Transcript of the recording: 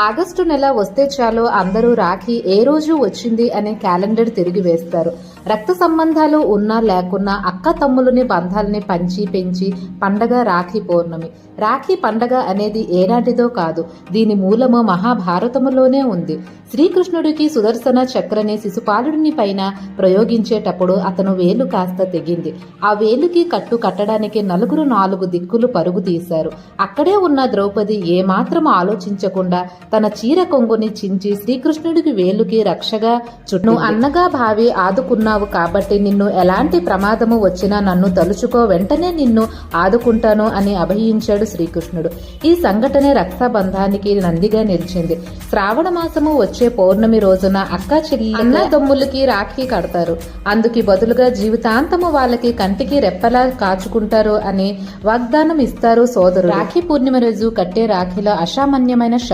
August నెల వస్తే చాలు అందరూ రాఖీ ఏ రోజు వచ్చింది అనే క్యాలెండర్ తిరిగి వేస్తారు. రక్త సంబంధాలు ఉన్నా లేకున్నా అక్క తమ్ములని బంధాలని పంచి పెంచి పండగ రాఖీ పౌర్ణమి. రాఖీ పండగ అనేది ఏనాటిదో కాదు, దీని మూలము మహాభారతములోనే ఉంది. శ్రీకృష్ణుడికి సుదర్శన చక్రని శిశుపాలుడిని పైన ప్రయోగించేటప్పుడు అతను వేలు కాస్త తెగింది. ఆ వేలుకి కట్టు కట్టడానికి నలుగురు 4 దిక్కులు పరుగు తీశారు. అక్కడే ఉన్న ద్రౌపది ఏమాత్రం ఆలోచించకుండా తన చీర కొంగుని చించి శ్రీకృష్ణుడికి వేలుకి రక్షగా చుట్టూ అన్నగా భావి ఆదుకున్నావు కాబట్టి నిన్ను ఎలాంటి ప్రమాదము వచ్చినా నన్ను తలుచుకో, వెంటనే నిన్ను ఆదుకుంటాను అని అభయించాడు శ్రీకృష్ణుడు. ఈ సంఘటనే రక్షాబంధానికి నందిగా నిలిచింది. శ్రావణ మాసము వచ్చే పౌర్ణమి రోజున అక్క చెల్లి అన్న తమ్ములకి రాఖీ కడతారు. అందుకు బదులుగా జీవితాంతము వాళ్ళకి కంటికి రెప్పలా కాచుకుంటారు అని వాగ్దానం ఇస్తారు సోదరులు. రాఖీ పూర్ణిమ రోజు కట్టే రాఖీలో అసామాన్యమైన శక్తి